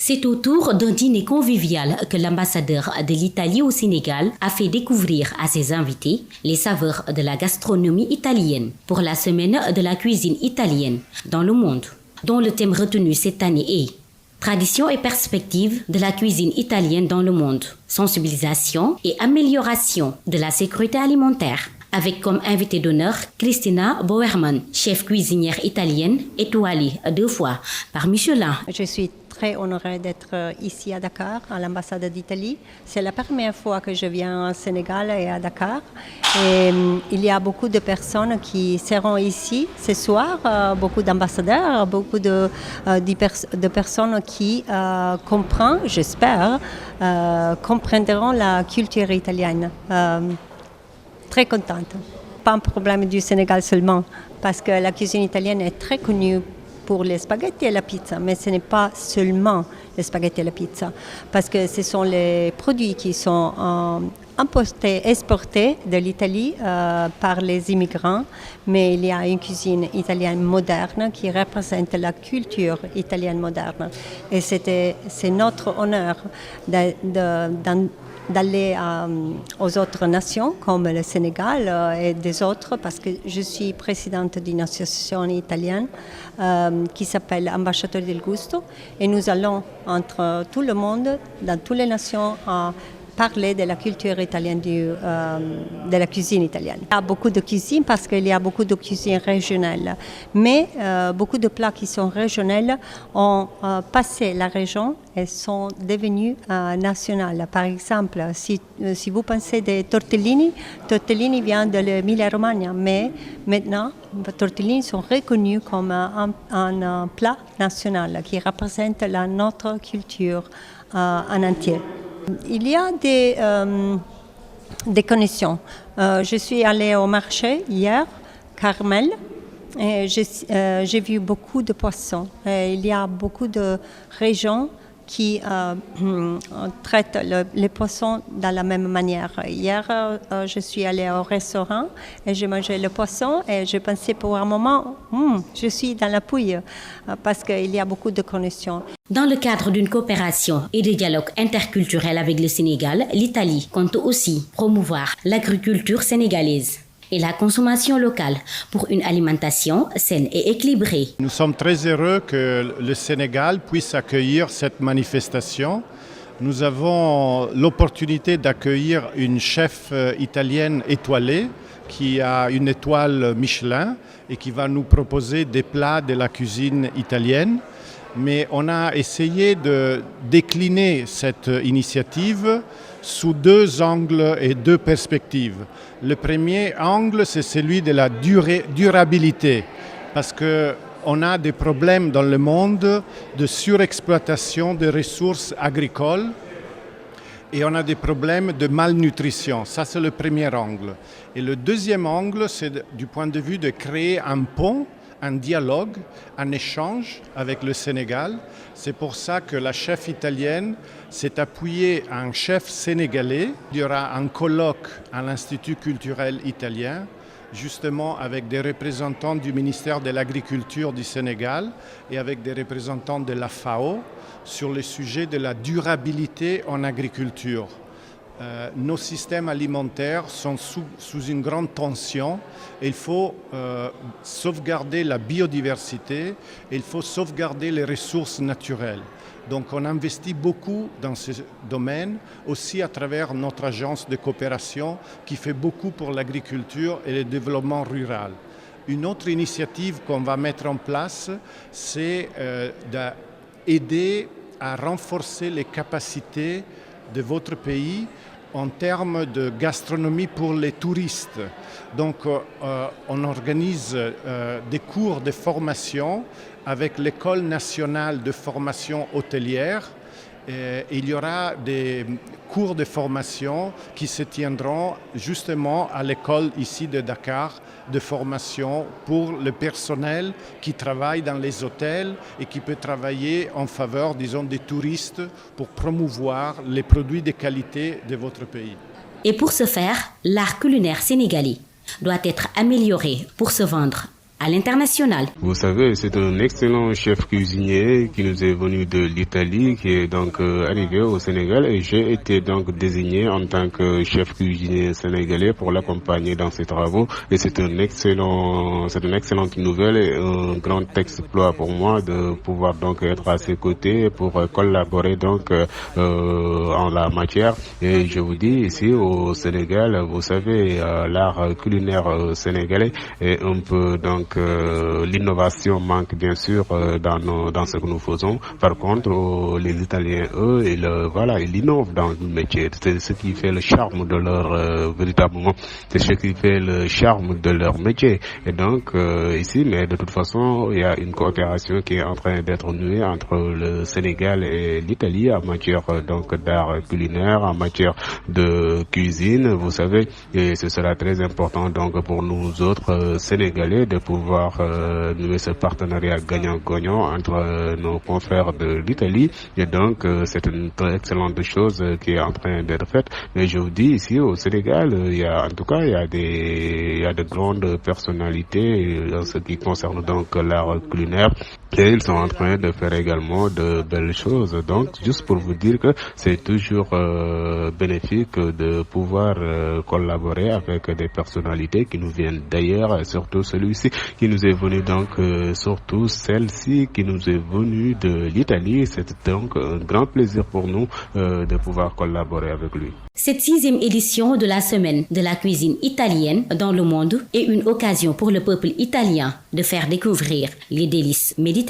C'est au tour d'un dîner convivial que l'ambassadeur de l'Italie au Sénégal a fait découvrir à ses invités les saveurs de la gastronomie italienne pour la semaine de la cuisine italienne dans le monde, dont le thème retenu cette année est Tradition et perspectives de la cuisine italienne dans le monde, sensibilisation et amélioration de la sécurité alimentaire, avec comme invité d'honneur Cristina Boerman, chef cuisinière italienne étoilée 2 fois par Michelin. Je suis très honorée d'être ici à Dakar, à l'ambassade d'Italie. C'est la première fois que je viens au Sénégal et à Dakar. Et il y a beaucoup de personnes qui seront ici ce soir, beaucoup d'ambassadeurs, beaucoup de personnes qui comprennent, j'espère, comprendront la culture italienne. Très contente. Pas un problème du Sénégal seulement, parce que la cuisine italienne est très connue pour les spaghettis et la pizza, mais ce n'est pas seulement les spaghettis et la pizza, parce que ce sont les produits qui sont exportés de l'Italie par les immigrants, mais il y a une cuisine italienne moderne qui représente la culture italienne moderne. Et c'est notre honneur d'aller aux autres nations comme le Sénégal et des autres, parce que je suis présidente d'une association italienne qui s'appelle Ambasciatori del Gusto, et nous allons entre tout le monde, dans toutes les nations, parler de la culture italienne, de la cuisine italienne. Il y a beaucoup de cuisine parce qu'il y a beaucoup de cuisine régionale, mais beaucoup de plats qui sont régionaux ont passé la région et sont devenus nationaux. Par exemple, si vous pensez des tortellini viennent de l'Emilia-Romagna, mais maintenant, les tortellini sont reconnus comme un plat national qui représente notre culture en entier. Il y a des connexions. Je suis allée au marché hier, Carmel, et j'ai vu beaucoup de poissons. Et il y a beaucoup de régions qui traitent les poissons de la même manière. Hier, je suis allée au restaurant et j'ai mangé le poisson et je pensais pour un moment, je suis dans la Pouille, parce qu'il y a beaucoup de connexions. Dans le cadre d'une coopération et de dialogue interculturel avec le Sénégal, l'Italie compte aussi promouvoir l'agriculture sénégalaise et la consommation locale pour une alimentation saine et équilibrée. Nous sommes très heureux que le Sénégal puisse accueillir cette manifestation. Nous avons l'opportunité d'accueillir une chef italienne étoilée qui a une étoile Michelin et qui va nous proposer des plats de la cuisine italienne. Mais on a essayé de décliner cette initiative sous 2 angles et 2 perspectives. Le premier angle, c'est celui de la durabilité, parce qu'on a des problèmes dans le monde de surexploitation des ressources agricoles et on a des problèmes de malnutrition. Ça, c'est le premier angle. Et le deuxième angle, c'est du point de vue de créer un pont, un dialogue, un échange avec le Sénégal. C'est pour ça que la chef italienne s'est appuyée à un chef sénégalais. Il y aura un colloque à l'Institut culturel italien, justement avec des représentants du ministère de l'Agriculture du Sénégal et avec des représentants de la FAO sur le sujet de la durabilité en agriculture. Nos systèmes alimentaires sont sous une grande tension et il faut sauvegarder la biodiversité et il faut sauvegarder les ressources naturelles. Donc on investit beaucoup dans ce domaine, aussi à travers notre agence de coopération qui fait beaucoup pour l'agriculture et le développement rural. Une autre initiative qu'on va mettre en place, c'est d'aider à renforcer les capacités de votre pays en termes de gastronomie pour les touristes. Donc on organise des cours de formation avec l'École nationale de formation hôtelière. Il y aura des cours de formation qui se tiendront justement à l'école ici de Dakar de formation pour le personnel qui travaille dans les hôtels et qui peut travailler en faveur, disons, des touristes pour promouvoir les produits de qualité de votre pays. Et pour ce faire, l'art culinaire sénégalais doit être amélioré pour se vendre à l'international. Vous savez, c'est un excellent chef cuisinier qui nous est venu de l'Italie, qui est donc arrivé au Sénégal, et j'ai été donc désigné en tant que chef cuisinier sénégalais pour l'accompagner dans ses travaux. Et c'est une excellente nouvelle et un grand exploit pour moi de pouvoir donc être à ses côtés pour collaborer donc en la matière. Et je vous dis, ici au Sénégal, vous savez, l'art culinaire sénégalais est un peu donc l'innovation manque bien sûr dans ce que nous faisons. Par contre, les Italiens, eux, ils innovent dans le métier. C'est ce qui fait le charme de leur véritablement, c'est ce qui fait le charme de leur métier. Et donc ici, mais de toute façon, il y a une coopération qui est en train d'être nouée entre le Sénégal et l'Italie en matière donc d'art culinaire, en matière de cuisine, vous savez, et ce sera très important donc pour nous autres Sénégalais de pouvoir nouer ce partenariat gagnant-gagnant entre nos confrères de l'Italie. Et donc c'est une très excellente chose qui est en train d'être faite. Mais je vous dis, ici au Sénégal, il y a de grandes personnalités en ce qui concerne donc l'art culinaire. Et ils sont en train de faire également de belles choses. Donc, juste pour vous dire que c'est toujours bénéfique de pouvoir collaborer avec des personnalités qui nous viennent d'ailleurs, et surtout celui-ci qui nous est venu donc, surtout celle-ci qui nous est venue de l'Italie. C'est donc un grand plaisir pour nous de pouvoir collaborer avec lui. Cette 6e édition de la semaine de la cuisine italienne dans le monde est une occasion pour le peuple italien de faire découvrir les délices méditerranéennes.